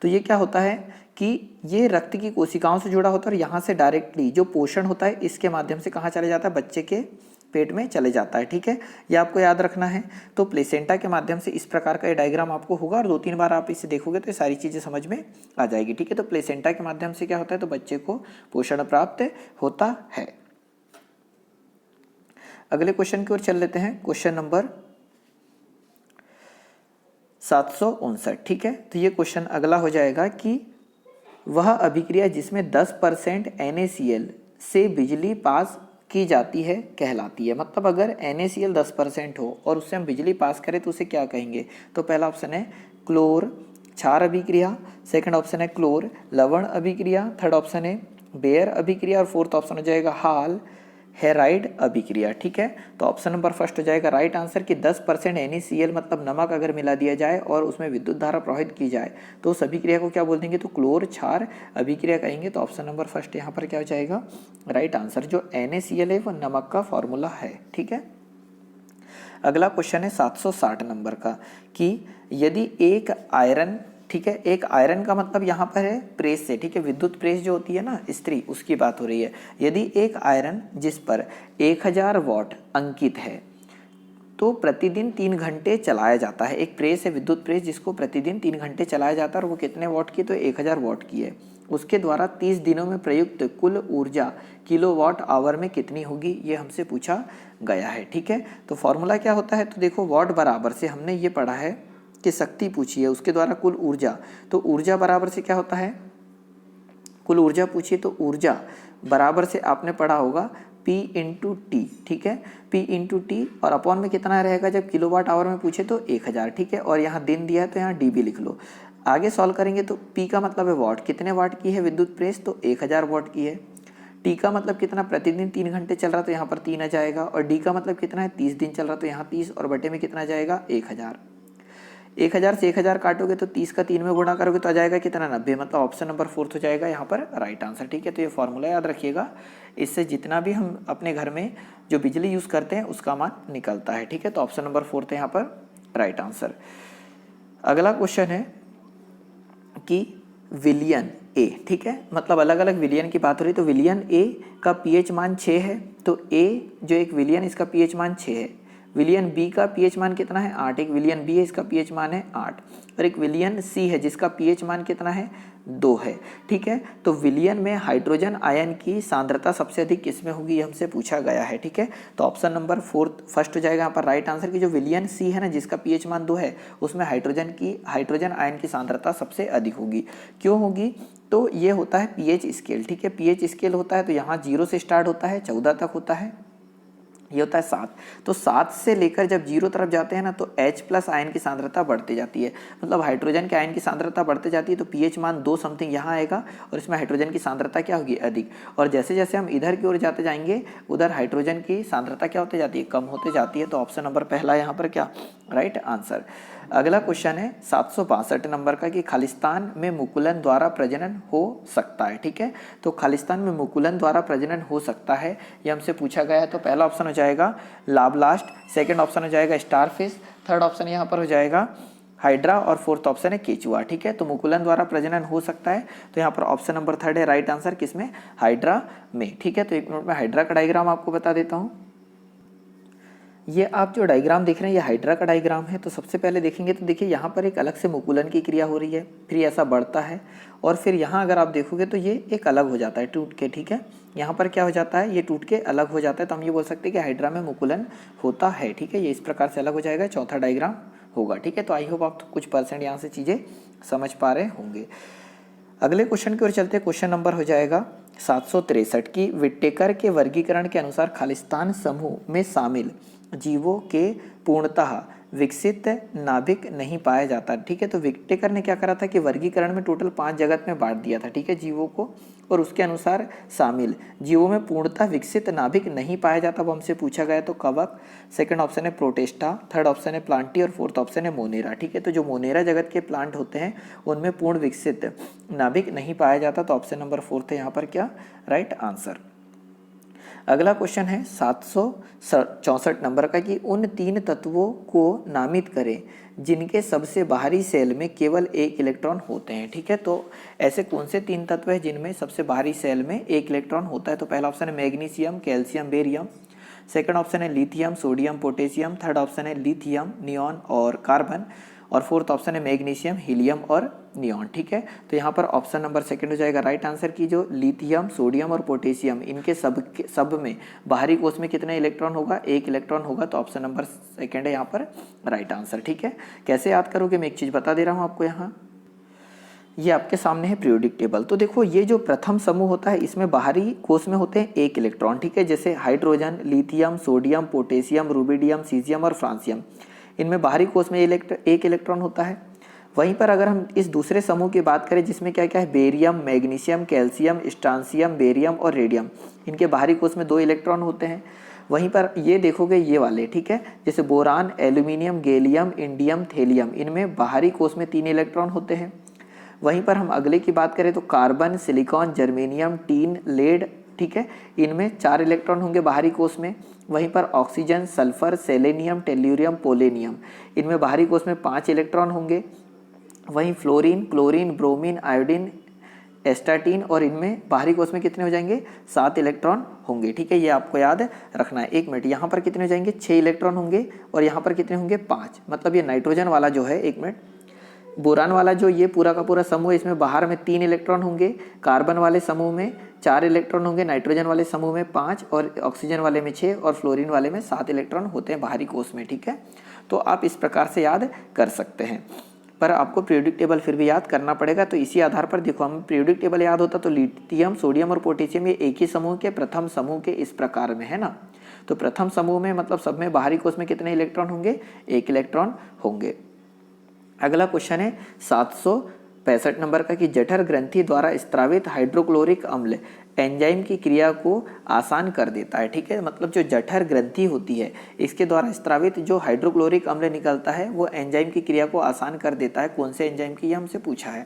तो ये क्या होता है कि ये रक्त की कोशिकाओं से जुड़ा होता है, और यहाँ से डायरेक्टली जो पोषण होता है इसके माध्यम से कहाँ चले जाता है, बच्चे के पेट में चले जाता है, ठीक है। ये आपको याद रखना है। तो प्लेसेंटा के माध्यम से इस प्रकार का ये डायग्राम आपको होगा, और 2-3 बार आप इसे देखोगे तो ये सारी चीज़ें समझ में आ जाएगी, ठीक है। तो प्लेसेंटा के माध्यम से क्या होता है, तो बच्चे को पोषण प्राप्त होता है। अगले क्वेश्चन की ओर चल लेते हैं, क्वेश्चन नंबर 759, ठीक है। तो ये क्वेश्चन अगला हो जाएगा कि वह अभिक्रिया जिसमें 10% NaCl से बिजली पास की जाती है कहलाती है। मतलब अगर NaCl 10% हो और उससे हम बिजली पास करें तो उसे क्या कहेंगे। तो पहला ऑप्शन है क्लोर क्षार अभिक्रिया, सेकंड ऑप्शन है क्लोर लवण अभिक्रिया, थर्ड ऑप्शन है बेयर अभिक्रिया, और फोर्थ ऑप्शन हो जाएगा हाल हेराइड अभिक्रिया, ठीक है। तो ऑप्शन नंबर फर्स्ट हो जाएगा राइट आंसर कि 10% NaCl मतलब नमक अगर मिला दिया जाए और उसमें विद्युत धारा प्रवाहित की जाए तो उस अभिक्रिया को क्या बोल देंगे, तो क्लोर क्षार अभिक्रिया कहेंगे। तो ऑप्शन नंबर फर्स्ट यहाँ पर क्या हो जाएगा राइट आंसर। जो NaCl है वो नमक का फॉर्मूला है, ठीक है। अगला क्वेश्चन है 760 नंबर का कि यदि एक आयरन, ठीक है, एक आयरन का मतलब यहाँ पर है प्रेस से, ठीक है, विद्युत प्रेस जो होती है ना स्त्री, उसकी बात हो रही है। यदि एक आयरन जिस पर 1000 वॉट अंकित है तो प्रतिदिन 3 घंटे चलाया जाता है। एक प्रेस है विद्युत प्रेस जिसको प्रतिदिन 3 घंटे चलाया जाता है, और वो कितने वॉट की, तो 1000 वॉट की है। उसके द्वारा 30 दिनों में प्रयुक्त कुल ऊर्जा किलोवाट आवर में कितनी होगी, ये हमसे पूछा गया है, ठीक है। तो फॉर्मूला क्या होता है, तो देखो वॉट बराबर से हमने ये पढ़ा है कि शक्ति पूछी है, उसके द्वारा कुल ऊर्जा, तो ऊर्जा बराबर से क्या होता है, कुल ऊर्जा पूछिए तो ऊर्जा बराबर से आपने पढ़ा होगा P इंटू टी, ठीक है, P इंटू टी, और अपॉन में कितना रहेगा, जब किलोवाट आवर में पूछे तो 1000, ठीक है, और यहाँ दिन दिया है तो यहाँ dB लिख लो। आगे सॉल्व करेंगे तो P का मतलब है वॉट, कितने वाट की है विद्युत प्रेस, तो 1000 वॉट की है। टी का मतलब कितना, प्रतिदिन 3 घंटे चल रहा तो यहाँ पर 3 आ जाएगा, और डी का मतलब कितना है 30 दिन चल रहा तो यहाँ 30, और बटे में कितना जाएगा 1000। 1000 से 1000 काटोगे तो 30 का 3 में गुणा करोगे तो आ जाएगा कितना 90, मतलब ऑप्शन नंबर 4 हो जाएगा यहाँ पर राइट आंसर, ठीक है। तो ये फॉर्मूला याद रखिएगा, इससे जितना भी हम अपने घर में जो बिजली यूज़ करते हैं उसका मान निकलता है, ठीक है। तो ऑप्शन नंबर 4 यहाँ पर राइट आंसर। अगला क्वेश्चन है कि विलियन ए, ठीक है, मतलब अलग अलग विलियन की बात हो रही है। तो विलियन ए का pH मान 6 है, तो ए जो एक विलियन इसका pH मान 6 है। विलियन बी का पीएच मान कितना है 8, एक विलियन बी है इसका पीएच मान है 8, और एक विलियन सी है जिसका पीएच मान कितना है 2 है। ठीक है, तो विलियन में हाइड्रोजन आयन की सांद्रता सबसे अधिक किसमें होगी, ये हमसे पूछा गया है। ठीक है, तो ऑप्शन नंबर फर्स्ट हो जाएगा यहाँ पर राइट आंसर की जो विलियन सी है ना जिसका पीएच मान 2 है, उसमें हाइड्रोजन आयन की सांद्रता सबसे अधिक होगी। क्यों होगी, तो ये होता है पीएच स्केल। ठीक है, पीएच स्केल होता है तो यहाँ 0 से स्टार्ट होता है 14 तक होता है, ये होता है 7। तो 7 से लेकर जब 0 तरफ जाते हैं ना तो H प्लस आयन की सांद्रता बढ़ती जाती है, मतलब हाइड्रोजन के आयन की सांद्रता बढ़ती जाती है, तो पीएच मान 2 समथिंग यहाँ आएगा और इसमें हाइड्रोजन की सांद्रता क्या होगी अधिक। और जैसे जैसे हम इधर की ओर जाते जाएंगे उधर हाइड्रोजन की सांद्रता क्या होती जाती है, कम होते जाती है। तो ऑप्शन नंबर पहला यहाँ पर क्या राइट आंसर। अगला क्वेश्चन है 762 नंबर का कि खालिस्तान में मुकुलन द्वारा प्रजनन हो सकता है। ठीक है, तो खालिस्तान में मुकुलन द्वारा प्रजनन हो सकता है ये हमसे पूछा गया है। तो पहला ऑप्शन हो जाएगा लाब्लास्ट, सेकंड ऑप्शन हो जाएगा स्टारफिश, थर्ड ऑप्शन यहाँ पर हो जाएगा हाइड्रा और फोर्थ ऑप्शन है केचुआ। ठीक है, तो मुकुलन द्वारा प्रजनन हो सकता है तो यहाँ पर ऑप्शन नंबर थर्ड है राइट आंसर, किसमें हाइड्रा में। ठीक है, तो एक मिनट में हाइड्रा का डायग्राम आपको बता देता हूँ। ये आप जो डायग्राम देख रहे हैं ये हाइड्रा का डायग्राम है। तो सबसे पहले देखेंगे तो देखिए यहाँ पर एक अलग से मुकुलन की क्रिया हो रही है, फिर ऐसा बढ़ता है और फिर यहाँ अगर आप देखोगे तो ये एक अलग हो जाता है टूट के। ठीक है, यहाँ पर क्या हो जाता है, ये टूट के अलग हो जाता है, तो हम ये बोल सकते हैं कि हाइड्रा में मुकुलन होता है। ठीक है, ये इस प्रकार से अलग हो जाएगा, चौथा डायग्राम होगा। ठीक है, तो आई होप आप कुछ परसेंट यहाँ से चीज़ें समझ पा रहे होंगे। अगले क्वेश्चन की ओर चलते हैं। क्वेश्चन नंबर हो जाएगा 763 की विट्टेकर के वर्गीकरण के अनुसार खालिस्तान समूह में शामिल जीवों के पूर्णतः विकसित नाभिक नहीं पाया जाता। ठीक है, तो विट्टेकर ने क्या करा था कि वर्गीकरण में टोटल 5 जगत में बांट दिया था। ठीक है, जीवों को, और उसके अनुसार शामिल जीवों में पूर्णतः विकसित नाभिक नहीं पाया जाता। वो हमसे पूछा गया तो कवक, सेकंड ऑप्शन है प्रोटेस्टा, थर्ड ऑप्शन है प्लांटी और फोर्थ ऑप्शन है मोनेरा। ठीक है, तो जो मोनेरा जगत के प्लांट होते हैं उनमें पूर्ण विकसित नाभिक नहीं पाया जाता, तो ऑप्शन नंबर फोर्थ है यहाँ पर क्या राइट आंसर। अगला क्वेश्चन है 764 नंबर का कि उन 3 तत्वों को नामित करें जिनके सबसे बाहरी सेल में केवल 1 इलेक्ट्रॉन होते हैं। ठीक है, तो ऐसे कौन से 3 तत्व हैं जिनमें सबसे बाहरी सेल में 1 इलेक्ट्रॉन होता है। तो पहला ऑप्शन है magnesium, calcium, barium, second option है lithium, sodium, potassium, third option है लिथियम, नियॉन और कार्बन, और फोर्थ ऑप्शन है मैग्नीशियम, हीलियम और नियॉन। ठीक है, तो यहाँ पर ऑप्शन नंबर सेकंड हो जाएगा राइट आंसर की जो लिथियम, सोडियम और पोटेशियम इनके सब में बाहरी कोश में कितने इलेक्ट्रॉन होगा, 1 इलेक्ट्रॉन होगा, तो ऑप्शन नंबर सेकंड है यहाँ पर राइट आंसर। ठीक है, कैसे याद करोगे मैं एक चीज़ बता दे रहा हूँ आपको। यहाँ ये आपके सामने है पीरियोडिक टेबल। तो देखो ये जो प्रथम समूह होता है इसमें बाहरी कोश में होते हैं 1 इलेक्ट्रॉन। ठीक है, जैसे hydrogen, lithium, sodium, potassium, rubidium, caesium और फ्रांसियम, इनमें बाहरी कोश में 1 इलेक्ट्रॉन होता है। वहीं पर अगर हम इस दूसरे समूह की बात करें जिसमें क्या क्या है, barium, magnesium, calcium, strontium, barium और रेडियम, इनके बाहरी कोश में 2 इलेक्ट्रॉन होते हैं। वहीं पर ये देखोगे ये वाले, ठीक है, जैसे boron, aluminium, gallium, indium, thallium, इनमें बाहरी कोश में 3 इलेक्ट्रॉन होते हैं। वहीं पर हम अगले की बात करें तो carbon, silicon, germanium, tin, lead, ठीक है, इनमें 4 इलेक्ट्रॉन होंगे बाहरी कोश में। वहीं पर oxygen, sulphur, selenium, tellurium, polonium, इनमें बाहरी कोश में 5 इलेक्ट्रॉन होंगे। वहीं fluorine, chlorine, bromine, iodine, astatine, और इनमें बाहरी कोश में कितने हो जाएंगे, 7 इलेक्ट्रॉन होंगे। ठीक है, ये आपको याद रखना है। 1 मिनट, यहाँ पर कितने हो जाएंगे, 6 इलेक्ट्रॉन होंगे और यहाँ पर कितने होंगे, 5। मतलब ये नाइट्रोजन वाला जो है, 1 मिनट, बोरान वाला जो ये पूरा का पूरा समूह है इसमें बाहर में 3 इलेक्ट्रॉन होंगे, कार्बन वाले समूह में 4 इलेक्ट्रॉन होंगे, नाइट्रोजन वाले समूह में 5 और ऑक्सीजन वाले में 6 और फ्लोरीन वाले में 7 इलेक्ट्रॉन होते हैं बाहरी कोश में। ठीक है, तो आप इस प्रकार से याद कर सकते हैं, पर आपको पीरियोडिक टेबल फिर भी याद करना पड़ेगा। तो इसी आधार पर देखो, हम पीरियोडिक टेबल याद होता तो लिथियम, सोडियम और पोटेशियम ये एक ही समूह के प्रथम समूह के इस प्रकार में है ना। तो प्रथम समूह में मतलब सब में बाहरी कोश में कितने इलेक्ट्रॉन होंगे, 1 इलेक्ट्रॉन होंगे। अगला क्वेश्चन है 765 नंबर का कि जठर ग्रंथि द्वारा स्त्रावित हाइड्रोक्लोरिक अम्ल एंजाइम की क्रिया को आसान कर देता है। ठीक है, मतलब जो जठर ग्रंथि होती है इसके द्वारा स्त्रावित जो हाइड्रोक्लोरिक अम्ल निकलता है वो एंजाइम की क्रिया को आसान कर देता है। कौन से एंजाइम की, ये हमसे पूछा है।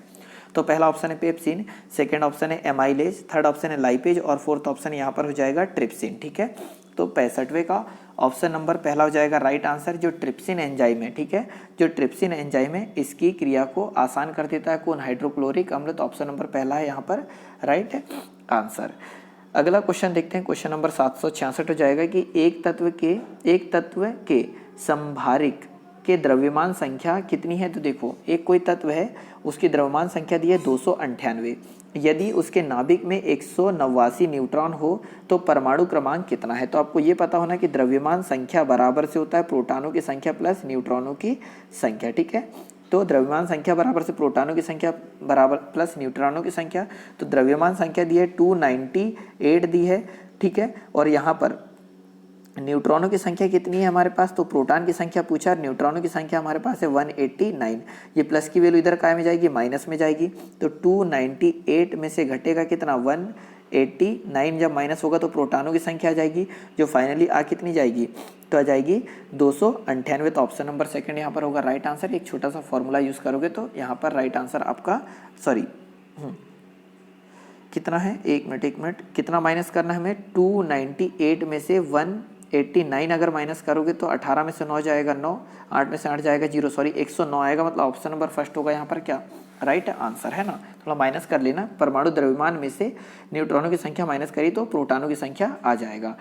तो पहला ऑप्शन है पेप्सिन, सेकंड ऑप्शन है एमाइलेज, थर्ड ऑप्शन है लाइपेज और फोर्थ ऑप्शन यहाँ पर हो जाएगा ट्रिप्सिन। ठीक है, तो 65वें का ऑप्शन नंबर पहला हो जाएगा राइट आंसर, जो ट्रिप्सिन एंजाइम है। ठीक है, जो ट्रिप्सिन एंजाइम है इसकी क्रिया को आसान कर देता है कौन, हाइड्रोक्लोरिक अम्ल। तो ऑप्शन नंबर पहला है यहाँ पर राइट आंसर। अगला क्वेश्चन देखते हैं, क्वेश्चन नंबर 766 हो जाएगा कि एक तत्व के संभारिक के द्रव्यमान संख्या कितनी है। तो देखो एक कोई तत्व है, उसकी द्रव्यमान संख्या दी है 298, यदि उसके नाभिक में 189 न्यूट्रॉन हो तो परमाणु क्रमांक कितना है। तो आपको ये पता होना कि द्रव्यमान संख्या बराबर से होता है प्रोटॉनों की संख्या प्लस न्यूट्रॉनों की संख्या, ठीक है। तो द्रव्यमान संख्या बराबर से प्रोटॉनों की संख्या बराबर प्लस न्यूट्रॉनों की संख्या। तो द्रव्यमान संख्या दी है 298 दी है, ठीक है। और यहाँ पर न्यूट्रॉनों की संख्या कितनी है हमारे पास, तो प्रोटॉन की संख्या पूछा, न्यूट्रॉनों की संख्या हमारे पास है 189। ये प्लस की वैल्यू इधर काय में जाएगी, माइनस में जाएगी। तो 298 में से घटेगा कितना, 189। जब माइनस होगा तो प्रोटॉनों की संख्या आ जाएगी, जो फाइनली आ कितनी जाएगी, तो आ जाएगी 298। तो ऑप्शन नंबर सेकंड यहाँ पर होगा राइट आंसर। एक छोटा सा फॉर्मूला यूज करोगे तो यहाँ पर राइट आंसर आपका, सॉरी कितना है, एक मिनट, कितना माइनस करना है हमें, 298 में से 189 अगर माइनस करोगे तो 18 में से 9 जाएगा 9, 8 में से 8 जाएगा 0, सॉरी 109 आएगा। मतलब ऑप्शन नंबर फर्स्ट होगा यहाँ पर क्या, राइट आंसर है ना। थोड़ा माइनस कर लेना, परमाणु द्रव्यमान में से न्यूट्रॉनों की संख्या माइनस करी तो प्रोटॉनों की संख्या आ जाएगा।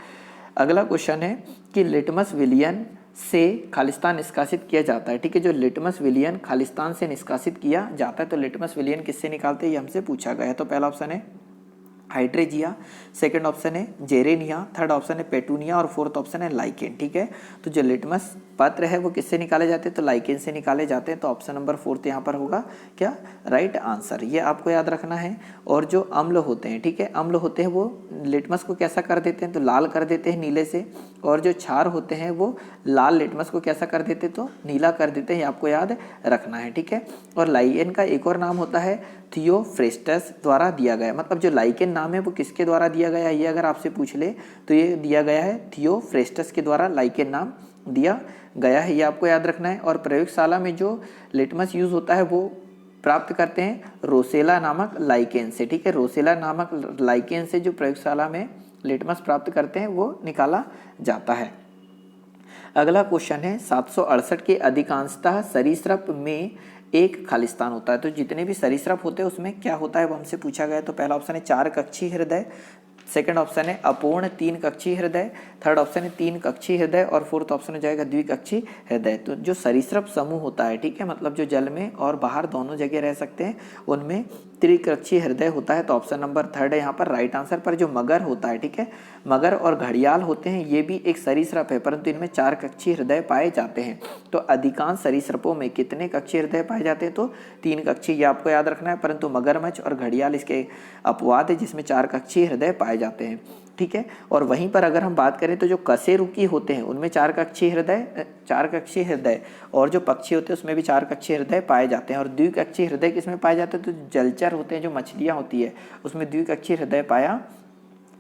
अगला क्वेश्चन है कि लिटमस विलियन से खालिस्तान निष्कासित किया जाता है, ठीक है। जो लिटमस विलियन खालिस्तान से निष्कासित किया जाता है, तो लिटमस विलियन किससे निकालते हैं, ये हमसे पूछा गया है। तो पहला ऑप्शन है हाइड्रेजिया, सेकंड ऑप्शन है जेरेनिया, थर्ड ऑप्शन है पेटूनिया और फोर्थ ऑप्शन है लाइकेन, ठीक है। तो जो लिटमस पत्र है वो किससे निकाले जाते हैं, तो लाइकेन से निकाले जाते हैं। तो ऑप्शन नंबर फोर्थ यहाँ पर होगा क्या, राइट आंसर। ये आपको याद रखना है। और जो अम्ल होते हैं, ठीक है, अम्ल होते हैं वो लिटमस को कैसा कर देते हैं, तो लाल कर देते हैं नीले से। और जो क्षार होते हैं वो लाल लिटमस को कैसा कर देते, तो नीला कर देते हैं, आपको याद रखना है, ठीक है। और लाइकेन का एक और नाम होता है थियोफ्रेस्टस द्वारा दिया गया, मतलब जो लाइकेन नाम है वो किसके द्वारा दिया गया है, ये अगर आपसे पूछ ले तो ये दिया गया है थियोफ्रेस्टस के द्वारा लाइकेन नाम दिया गया है, ये आपको याद रखना है। और प्रयोगशाला में जो लिटमस यूज होता है वो प्राप्त करते हैं रोसेला नामक लाइकेन से, ठीक है। रोसेला नामक लाइकेन से जो प्रयोगशाला में लिटमस प्राप्त करते हैं वो निकाला जाता है। अगला क्वेश्चन है 768 के अधिकांशतः सरीसृप में एक खालिस्तान होता है। तो जितने भी सरीसृप होते हैं उसमें क्या होता है वो हमसे पूछा गया है। तो पहला ऑप्शन है 4 कक्षीय हृदय, सेकंड ऑप्शन है अपूर्ण 3 कक्षीय हृदय, थर्ड ऑप्शन है 3 कक्षीय हृदय और फोर्थ ऑप्शन हो जाएगा द्विकक्षीय हृदय। तो जो सरीसृप समूह होता है, ठीक है, मतलब जो जल में और बाहर दोनों जगह रह सकते हैं, उनमें त्रिकक्षीय हृदय होता है। तो ऑप्शन नंबर थर्ड है यहाँ पर राइट आंसर। पर जो मगर होता है, ठीक है, मगर और घड़ियाल होते हैं, ये भी एक सरीसृप है, परंतु इनमें 4 कक्षीय हृदय पाए जाते हैं। तो अधिकांश सरीसृपों में कितने कक्षीय हृदय पाए जाते हैं, तो 3 कक्षीय, ये आपको याद रखना है। परंतु मगरमच्छ और घड़ियाल इसके अपवाद है जिसमें 4 कक्षीय हृदय पाए जाते हैं, ठीक है। और वहीं पर अगर हम बात करें तो जो कशेरुकी होते हैं उनमें 4 कक्षीय हृदय और जो पक्षी होते हैं उसमें भी 4 कक्षीय हृदय पाए जाते हैं। और द्विकक्षीय हृदय किसमें पाए जाते हैं, तो जलचर होते हैं, जो मछलियां होती है उसमें द्विकक्षीय हृदय पाया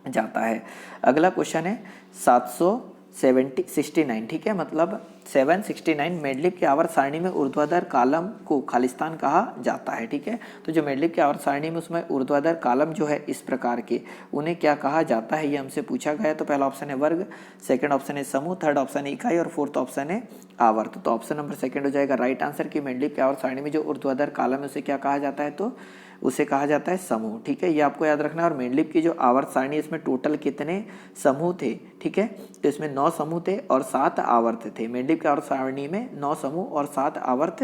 जाता है। अगला क्वेश्चन है 769, ठीक है, मतलब 769 मेंडलीव की आवर्त सारणी में ऊर्ध्वाधर कालम को खालिस्तान कहा जाता है, ठीक है। तो जो मेंडलीव की आवर्त सारणी में उसमें ऊर्ध्वाधर कालम जो है इस प्रकार के, उन्हें क्या कहा जाता है, ये हमसे पूछा गया है। तो पहला ऑप्शन है वर्ग, सेकंड ऑप्शन है समूह, थर्ड ऑप्शन है इकाई और फोर्थ ऑप्शन है आवर्त। तो ऑप्शन नंबर सेकंड हो जाएगा राइट आंसर की मेंडलीव की आवर्त सारणी में जो ऊर्ध्वाधर कालम है उसे क्या कहा जाता है, तो उसे कहा जाता है समूह, ठीक है, ये आपको याद रखना है। और मेंडलीव की जो आवर्त सारणी इसमें टोटल कितने समूह थे, ठीक है, तो इसमें 9 समूह थे और 7 आवर्त थे। मेंडलीव की आवर्त सारणी में 9 समूह और 7 आवर्त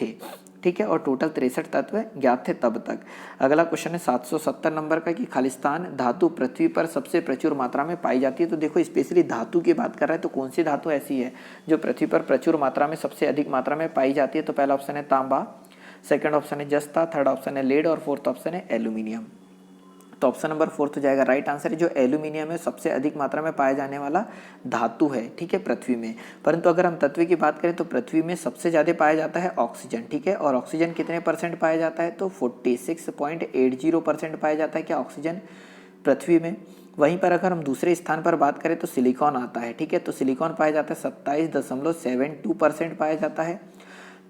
थे, ठीक है, और टोटल 63 तत्व ज्ञात थे तब तक। अगला क्वेश्चन है 770 नंबर का कि खालिस्तान धातु पृथ्वी पर सबसे प्रचुर मात्रा में पाई जाती है। तो देखो स्पेशली धातु की बात कर रहे हैं, तो कौन सी धातु ऐसी है जो पृथ्वी पर प्रचुर मात्रा में सबसे अधिक मात्रा में पाई जाती है। तो पहला ऑप्शन है तांबा, सेकंड ऑप्शन है जस्ता, थर्ड ऑप्शन है लेड और फोर्थ ऑप्शन है एल्यूमिनियम। तो ऑप्शन नंबर फोर्थ हो जाएगा राइट आंसर। जो एल्यूमिनियम है सबसे अधिक मात्रा में पाया जाने वाला धातु है, ठीक है, पृथ्वी में। परंतु अगर हम तत्व की बात करें तो पृथ्वी में सबसे ज़्यादा पाया जाता है ऑक्सीजन, ठीक है, और ऑक्सीजन कितने % पाया जाता है, तो 46.80% पाया जाता है क्या ऑक्सीजन पृथ्वी में। वहीं पर अगर हम दूसरे स्थान पर बात करें तो सिलिकॉन आता है, ठीक है, तो सिलिकॉन पाया जाता है 27.72% पाया जाता है।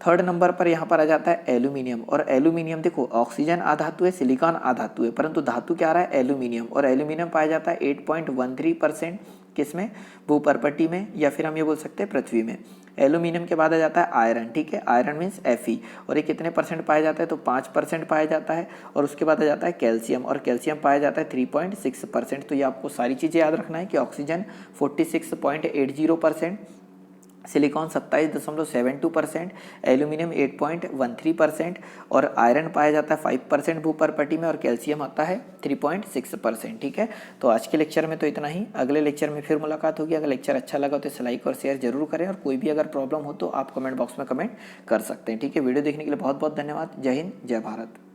थर्ड नंबर पर यहाँ पर आ जाता है एल्यूमिनियम, और एल्यूमिनियम देखो ऑक्सीजन आधातु है, सिलिकॉन आधातु है, परंतु धातु क्या आ रहा है एल्यूमिनियम, और एल्यूमिनियम पाया जाता है 8.13% किसमें, भूपर्पटी में, या फिर हम ये बोल सकते हैं पृथ्वी में। एल्यूमिनियम के बाद आ जाता है आयरन, ठीक है, आयरन मीन्स Fe, और ये कितने परसेंट पाया जाता है, तो 5% पाया जाता है। और उसके बाद आ जाता है कैल्शियम, और कैल्शियम पाया जाता है 3.6%। तो ये आपको सारी चीज़ें याद रखना है कि ऑक्सीजन 46.80%, सिलिकॉन 27.72%, एल्यूमिनियम 8.13% और आयरन पाया जाता है 5% भूपर्पटी में, और कैल्शियम आता है 3.6%, ठीक है। तो आज के लेक्चर में तो इतना ही, अगले लेक्चर में फिर मुलाकात होगी। अगर लेक्चर अच्छा लगा तो इसे लाइक और शेयर जरूर करें, और कोई भी अगर प्रॉब्लम हो तो आप कमेंट बॉक्स में कमेंट कर सकते हैं, ठीक है। वीडियो देखने के लिए बहुत बहुत धन्यवाद। जय हिंद, जय भारत।